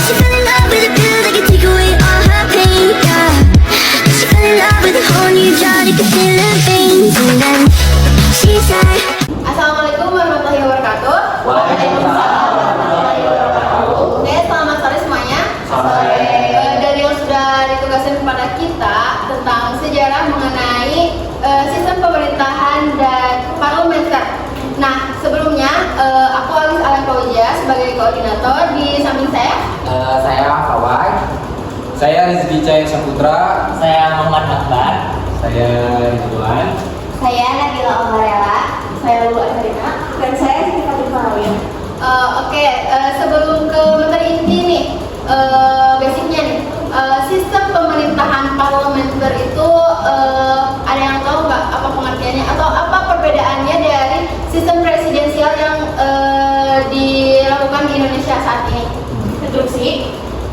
She fell in love with a pill that could take away all her pain, yeah. She fell in love with a whole new drug that could fill her veins. And then she said, Assalamualaikum warahmatullahi wabarakatuh. Waalaikumsalam warahmatullahi wabarakatuh. Oke, selamat sore semuanya. Dari yang sudah ditugaskan kepada kita tentang sejarah mengenai sistem pemerintahan dan parlementer. Nah, sebelumnya aku Alis Alan Fauzia sebagai koordinator. Di samping Saya Kawai. Saya Rizky Cahaya Saputra. Saya Muhammad Akbar. Saya Ridwan. saya Nabila Omarela, saya Lulu Azrina, dan saya Siti Fatin Farawin. Sebelum ke materi inti nih, basicnya nih, sistem pemerintahan parlementer itu ada yang tahu nggak apa pengertiannya atau apa perbedaannya dari sistem presidensial yang dilakukan di Indonesia saat ini? Introduksi.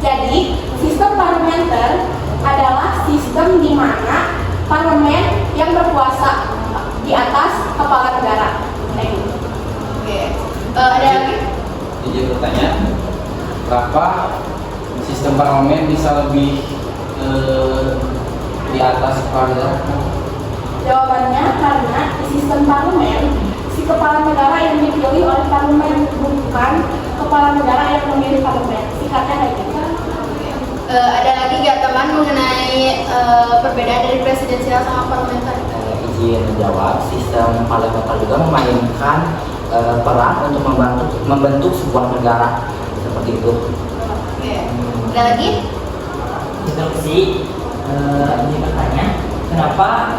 Jadi, sistem parlementer adalah sistem di mana parlemen yang berkuasa di atas kepala negara. Ada lagi? Jadi bertanya, kenapa sistem parlemen bisa lebih di atas kepala? Jawabannya karena di sistem parlemen, si kepala negara yang dipilih oleh parlemen, bukan kepala negara yang memilih parlemen. Singkatnya kayak gitu. Ada lagi nggak teman mengenai perbedaan dari presidensial sama parlementer? Izin menjawab, sistem parlementer juga memainkan peran untuk membentuk sebuah negara seperti itu. Ada lagi? Instruksi ini bertanya, kenapa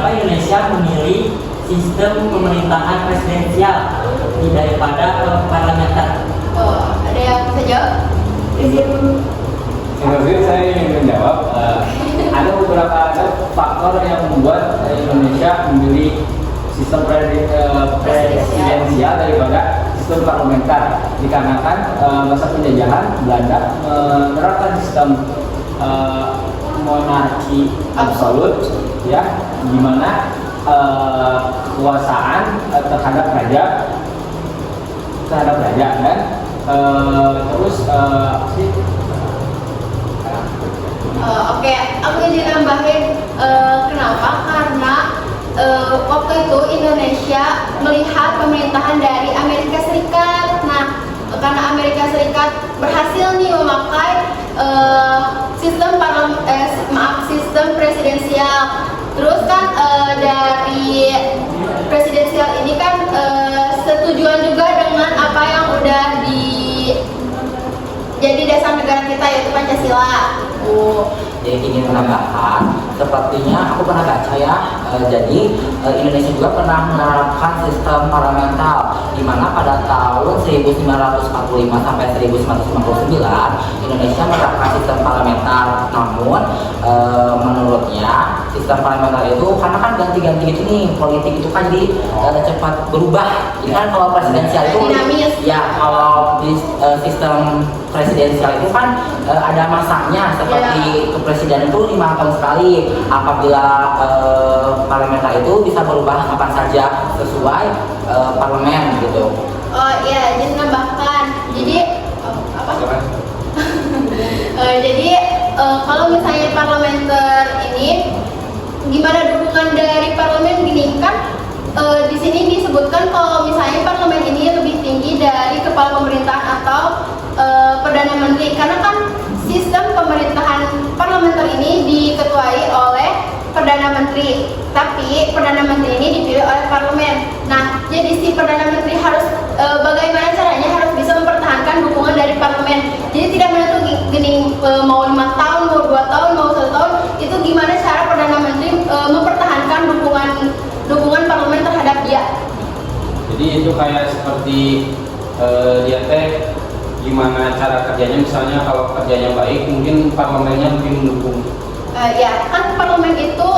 Indonesia memilih sistem pemerintahan presidensial daripada parlementer? Ada yang bisa jawab? Sebenarnya saya ingin menjawab, ada beberapa faktor yang membuat Indonesia memilih sistem presidensial daripada sistem parlementer. Dikarenakan masa penjajahan Belanda menerapkan sistem monarki absolut, ya, di mana kekuasaan terhadap raja dan aku ingin nambahin kenapa? Karena waktu itu Indonesia melihat pemerintahan dari Amerika Serikat. Nah, karena Amerika Serikat berhasil nih memakai sistem presidensial. Terus kan dari presidensial ini kan setujuan juga dengan apa yang udah jadi dasar negara kita, yaitu Pancasila. Jadi ingin menambahkan, sepertinya aku pernah baca ya, jadi Indonesia juga pernah menerapkan sistem parlementer, di mana pada tahun 1945 sampai 1959 Indonesia menerapkan sistem parlementer. Namun menurutnya sistem parlementer itu karena kan ganti-ganti itu nih, politik itu kan jadi cepat berubah. Jadi kan kalau presidensial itu dinamis. Ya, kalau di sistem presidensial itu kan ada masanya, seperti kepresidenan itu 5 tahun sekali. Apabila parlementer itu bisa berubah kapan saja sesuai parlemen gitu. Jadi nambahkan. Jadi kalau misalnya parlementer ini gimana dukungan dari parlemen gini kan? Di sini disebutkan kalau misalnya parlemen ini lebih tinggi dari kepala pemerintahan atau perdana menteri, karena kan sistem pemerintahan parlementer ini diketuai oleh perdana menteri, tapi perdana menteri ini dipilih oleh parlemen. Nah, jadi si perdana menteri harus bagaimana caranya harus bisa mempertahankan dukungan dari parlemen. Jadi tidak menentu gini mau 5 tahun, mau 2 tahun, mau 1 tahun, itu gimana cara perdana menteri mempertahankan dukungan parlemen terhadap dia. Jadi itu kayak seperti dia teh gimana cara kerjanya, misalnya kalau kerjanya baik mungkin parlemennya lebih mendukung. Kan parlemen itu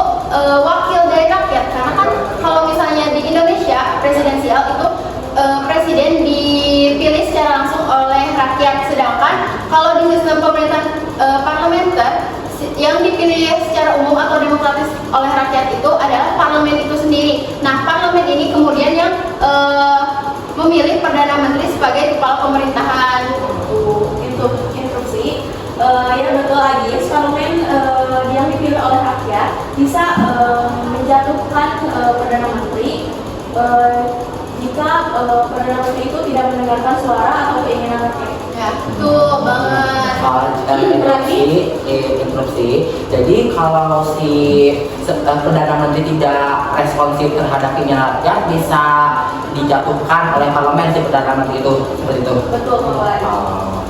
wakil dari rakyat, karena kan kalau misalnya di Indonesia presidensial itu presiden dipilih secara langsung oleh rakyat, sedangkan kalau di sistem pemerintahan parlementer yang dipilih secara umum atau demokratis oleh rakyat itu adalah parlemen itu sendiri. Nah, parlemen ini kemudian yang memilih perdana menteri sebagai kepala pemerintahan. Itu logis parlemen yang dipilih oleh rakyat bisa menjatuhkan perdana menteri jika perdana menteri itu tidak mendengarkan suara atau keinginan rakyat. Ya, betul banget. Interupsi. Jadi kalau si perdana menteri tidak responsif terhadap keinginan rakyat, bisa dijatuhkan oleh parlemen si perdana menteri itu, seperti itu. Betul, Bapak.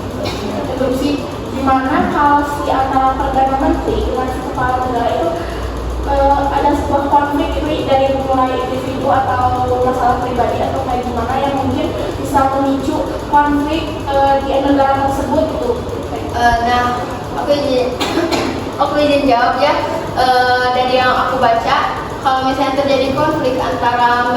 Interupsi. Gimana kalau si antara perdana menteri dengan si kepala negara itu ada sebuah konflik itu dari mulai individu atau masalah pribadi atau kayak gimana yang mungkin bisa memicu konflik di negara tersebut gitu. Nah, aku izin jawab ya. Dari yang aku baca, kalau misalnya terjadi konflik antara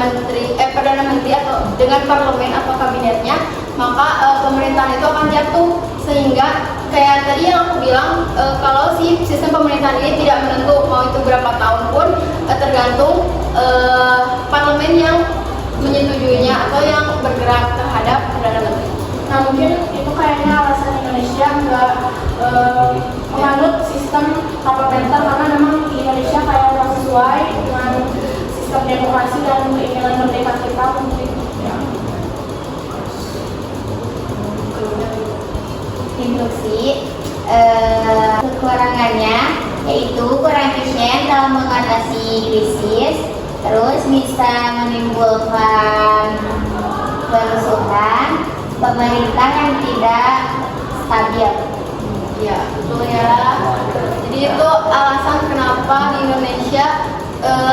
perdana menteri atau dengan parlemen atau kabinetnya, maka pemerintahan itu akan jatuh. Sehingga kayak tadi yang aku bilang, kalau si sistem pemerintahan ini tidak menentu mau itu berapa tahun pun, tergantung parlemen yang menyetujuinya atau yang bergerak terhadap perdana menteri. Nah mungkin itu kayaknya alasan Indonesia nggak menganut sistem parlementer karena memang di Indonesia kayak nggak sesuai dengan sistem demokrasi dan keinginan merdeka kita mungkin. Instruksi kekurangannya yaitu kurang efisien dalam mengatasi krisis, terus bisa menimbulkan kerusuhan, pemerintah yang tidak stabil. Ya, betul ya. Jadi itu alasan kenapa di Indonesia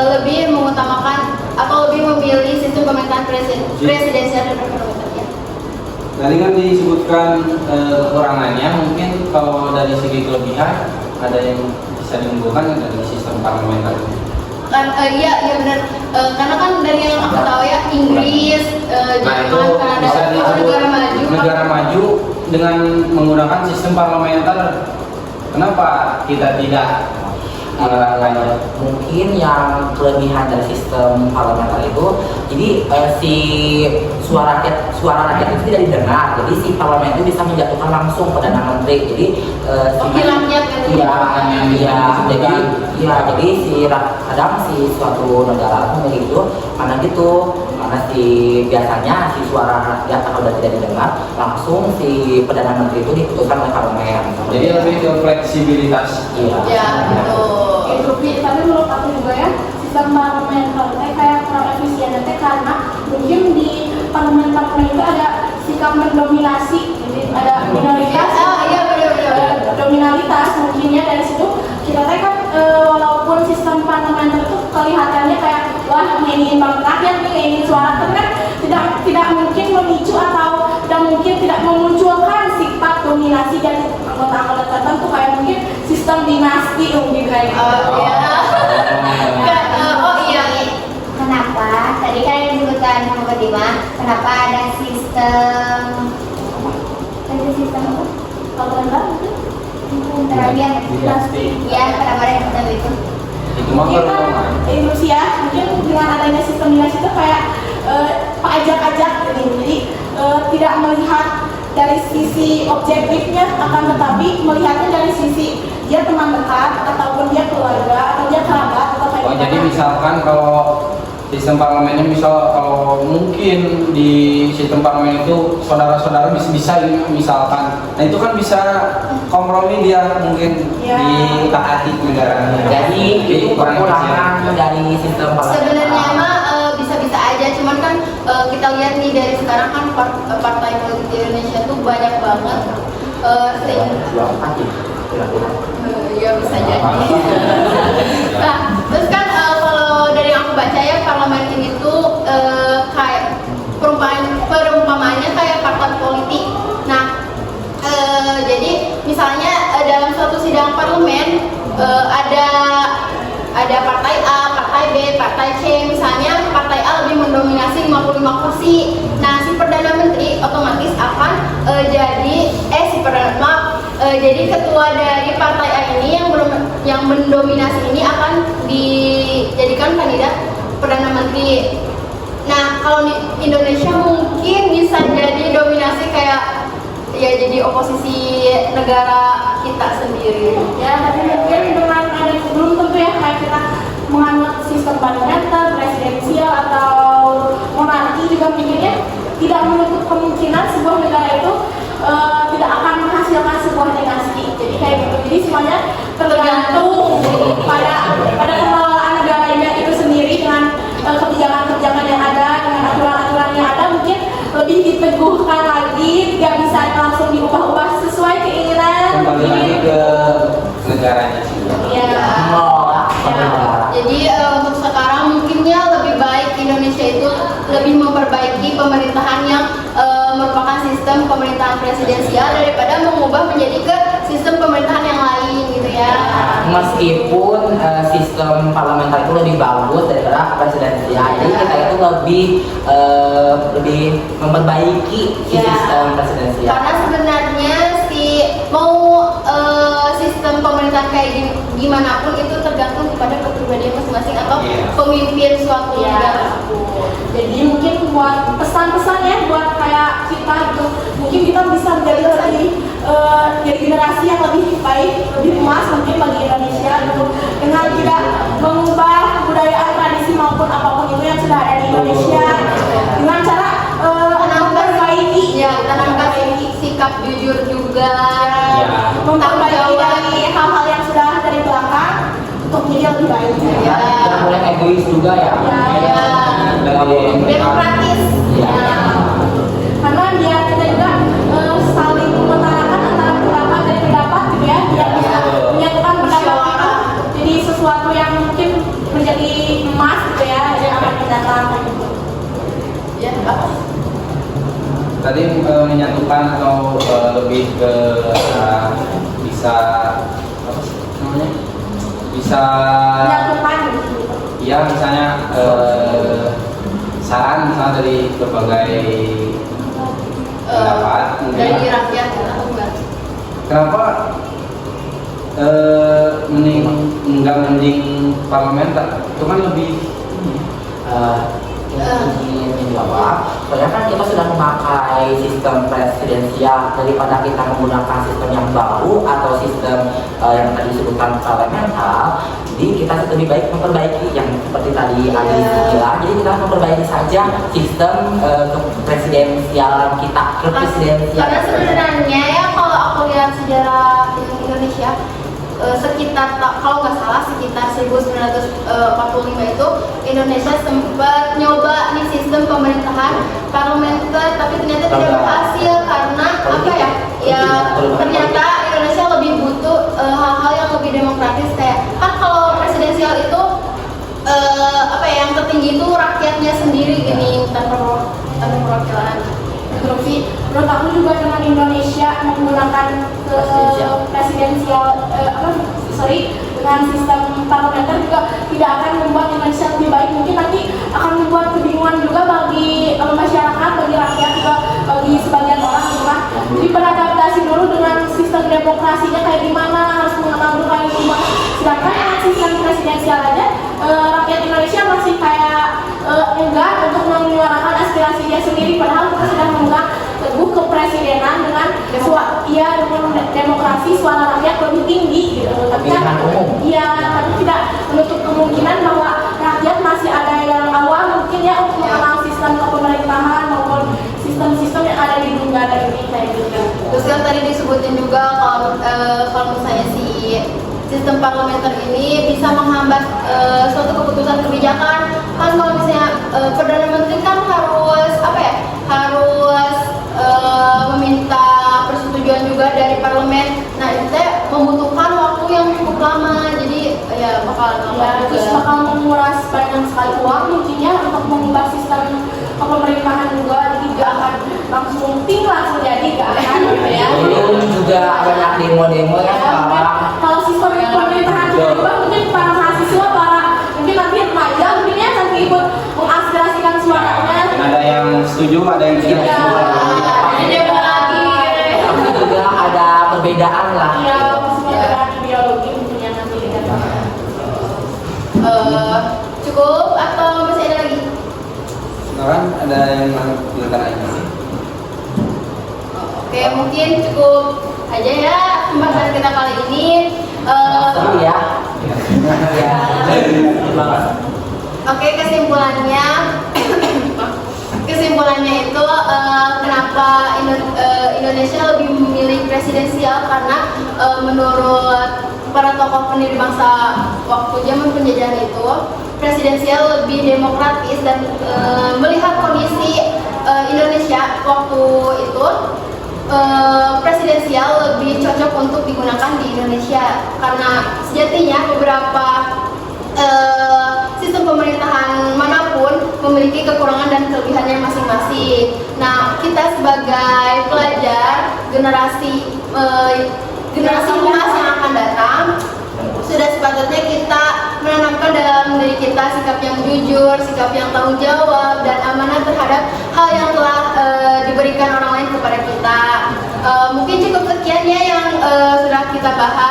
lebih mengutamakan atau lebih memilih sistem pemerintahan presidensial dan parlementer. Tadi kan disebutkan kekurangannya, mungkin kalau dari segi kelebihan ada yang bisa diunggulkan dari sistem parlementer. Iya benar. Karena kan dari yang aku tahu ya, Inggris, Jerman, Kanada itu negara maju dengan menggunakan sistem parlementer. Kenapa kita tidak menerapkannya? Mungkin yang kelebihan dari sistem parlementer itu, jadi si suara rakyat itu tidak didengar, jadi si parlemen itu bisa menjatuhkan langsung perdana menteri. Jadi jadi kadang si suatu negara itu begitu, karena biasanya si suara rakyat kalau tidak didengar, langsung si perdana menteri itu diputuskan oleh parlemen. Jadi lebih ke fleksibilitas. Ya, betul. Tapi menurut aku juga ya sistem parlementer kayak kurang efisien nanti karena mungkin di parlemen itu ada sikap mendominasi, jadi ada minoritas. Iya benar. Dominalitas mungkinnya dari situ kita kan walaupun sistem parlementer itu kelihatannya kayak wah ingin banget rakyat nih, ingin suara kan tidak mungkin memicu atau tidak mungkin tidak memunculkan sifat dominasi dari anggota-anggota tertentu kayak mungkin sistem dinasti mungkin kayak Kenapa? Tadi kan yang disebutkan sama Fatima, kenapa ada sistem apa? parlementer mungkin Terakhir Dinasti. ya, kenapa ada sistem itu? Itu mah mungkin kan Indonesia mungkin dengan adanya sistem dinasti itu kayak pajak-pajak gitu. Jadi tidak melihat dari sisi objektifnya, akan tetapi melihatnya dari sisi dia teman dekat ataupun dia keluarga atau dia kerabat atau kayak Oh, jadi gimana. misalkan kalau sistem parlemennya kalau mungkin di sistem parlemen itu saudara-saudara bisa misalkan, nah itu kan bisa kompromi dia mungkin Ya. ditaati negara. Jadi itu kekurangan dari sistem parlementer. Sebenarnya mah bisa-bisa aja, cuman kan kita lihat nih dari sekarang kan partai politik di Indonesia tuh banyak banget. Ya bisa jadi. Nah, terus kan kalau dari yang aku baca ya, parlemen ini tuh kayak perumpamaannya kayak partai politik. Nah, jadi misalnya dalam suatu sidang parlemen ada partai A, partai B, partai C. Misalnya partai A lebih mendominasi 55 kursi. Nah, si perdana menteri otomatis akan jadi ketua dari partai A ini yang mendominasi ini akan dijadikan kandidat perdana menteri. Nah, kalau di Indonesia mungkin bisa jadi dominasi kayak ya jadi oposisi negara kita sendiri. Ya, tapi mungkin dengan ada belum tentu ya kayak kita menganut sistem parlementer, presidensial atau monarki juga mungkinnya tidak menutup kemungkinan sebuah negara itu tidak akan menghasilkan sebuah dinasti. Jadi kayak gitu. Jadi semuanya tergantung pada pengelolaan negaranya itu sendiri dengan kebijakan-kebijakan yang ada, dengan aturan-aturan yang ada mungkin lebih diteguhkan lagi, tidak bisa langsung diubah-ubah sesuai keinginan. Kembali lagi ke negaranya sih. Ya. Jadi untuk sekarang mungkinnya lebih baik Indonesia itu lebih memperbaiki pemerintahan yang merupakan sistem pemerintahan presidensial daripada mengubah menjadi ke sistem pemerintahan yang lain gitu ya. Meskipun sistem parlementer itu lebih bagus daripada presidensial, jadi kita itu lebih memperbaiki sistem presidensial. Karena sebenarnya mau sistem pemerintahan kayak gimana pun itu tergantung kepada kepribadian masing-masing atau pemimpin suatu negara. Jadi mungkin buat pesan-pesan ya buat kayak kita gitu, mungkin kita bisa menjadi jadi generasi yang lebih baik, lebih emas mungkin bagi Indonesia gitu, dengan tidak mengubah kebudayaan, tradisi maupun apapun itu yang sudah ada di Indonesia, dengan cara memperbaiki tanamkan sikap jujur juga, memperbaiki dari hal-hal yang sudah dari belakang untuk menjadi lebih baik. Ya, jangan boleh egois juga ya. Demokratis. Karena biar kita juga saling mengutarakan antara pendapat dan pendapat gitu ya, biar bisa menyatukan pendapat kita. Jadi sesuatu yang mungkin menjadi emas gitu ya, yang akan mendatang gitu. Ya, apa? Tadi menyatukan atau lebih ke bisa apa sih namanya? Bisa Menyatukan gitu. ya misalnya saran misalnya dari berbagai pendapat mungkin Dari rakyat atau enggak? kenapa mending parlementer itu kan lebih Ingin menjawab, soalnya kan kita sudah memakai sistem presidensial daripada kita menggunakan sistem yang baru atau sistem yang tadi disebutkan parlemental. Jadi kita lebih baik memperbaiki yang seperti tadi Adi bilang. Jadi kita memperbaiki saja sistem kepresidensialan kita, Karena sebenarnya ya kalau aku lihat sejarah Indonesia sekitar kalau nggak salah sekitar 1945 itu Indonesia sempat nyoba nih sistem pemerintahan parlementer tapi ternyata tidak berhasil karena apa ya? Ya ternyata Indonesia lebih butuh hal-hal yang lebih demokratis kayak kan kalau presidensial itu apa ya yang tertinggi itu rakyatnya sendiri gini tanpa perwakilan. Tapi menurut aku juga dengan Indonesia menggunakan presidensial dengan sistem parlementer juga tidak akan membuat Indonesia lebih baik, mungkin nanti akan membuat kebingungan juga bagi masyarakat, bagi rakyat juga, bagi sebagian orang gitu kan. Jadi beradaptasi dulu dengan sistem demokrasinya kayak gimana, harus mengenal dulu kayak gimana. Sedangkan dengan sistem presidensial aja rakyat Indonesia masih kayak enggan untuk menyuarakan aspirasi dia sendiri, padahal kita sudah memegang teguh kepresidenan dengan dengan demokrasi suara rakyat lebih tinggi gitu. Tapi kan tapi tidak menutup kemungkinan bahwa rakyat masih ada yang awal mungkin ya untuk mengenal sistem pemerintahan maupun sistem-sistem yang ada di negara ini kayak gitu. Terus kan tadi disebutin juga kalau misalnya si sistem parlementer ini bisa menghambat suatu keputusan kebijakan. Kan kalau misalnya perdana menteri kan harus meminta persetujuan juga dari parlemen. Nah itu membutuhkan waktu yang cukup lama. Jadi ya Terus bakal menguras banyak sekali uang mungkinnya untuk mengubah sistem pemerintahan juga, jadi gak akan langsung jadi gak akan gitu ya. Belum juga banyak demo-demo ya sekarang. Kalau sistem pemerintahan juga mungkin para mahasiswa, mungkin nanti remaja mungkin ya nanti ikut mengaspirasikan suaranya. ada yang setuju ada yang tidak setuju. Tapi juga ada perbedaan lah. Iya, maksudnya perbedaan ideologi mungkin yang nanti dikatakan. Cukup atau masih ada lagi? Sekarang ada yang bilang aja sih. Oke, mungkin cukup aja ya pembahasan kita kali ini. Seru ya. Ya. Oke, kesimpulannya itu kenapa Indonesia lebih memilih presidensial, karena menurut para tokoh pendiri bangsa waktu zaman penjajahan itu, presidensial lebih demokratis dan melihat kondisi Indonesia waktu itu, presidensial lebih cocok untuk digunakan di Indonesia karena sejatinya beberapa sistem pemerintahan manapun memiliki kekurangan dan kelebihannya masing-masing. Nah, kita sebagai pelajar generasi emas yang akan datang, sudah sepatutnya kita menanamkan dalam diri kita sikap yang jujur, sikap yang tanggung jawab, dan amanah terhadap hal yang telah diberikan orang lain kepada kita. Mungkin cukup sekian ya yang sudah kita bahas.